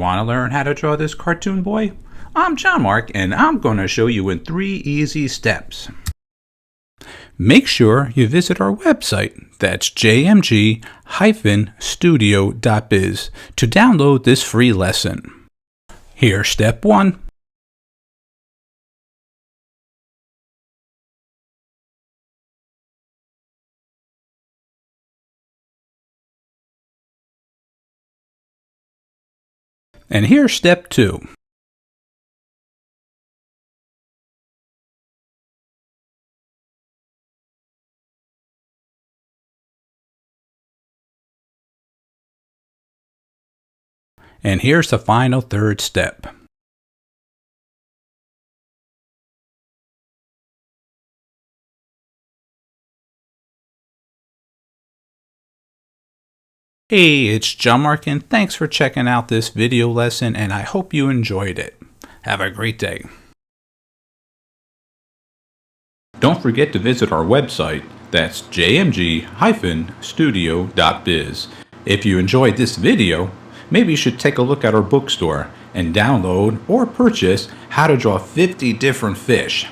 Want to learn how to draw this cartoon boy? I'm John-Marc, and I'm going to show you in 3 easy steps. Make sure you visit our website, that's jmg-studio.biz, to download this free lesson. Here's step 1. And here's step 2. And here's the final 3rd step. Hey, it's John-Marc, and thanks for checking out this video lesson, and I hope you enjoyed it. Have a great day. Don't forget to visit our website, that's jmg-studio.biz. If you enjoyed this video, maybe you should take a look at our bookstore and download or purchase How to Draw 50 Different Fish.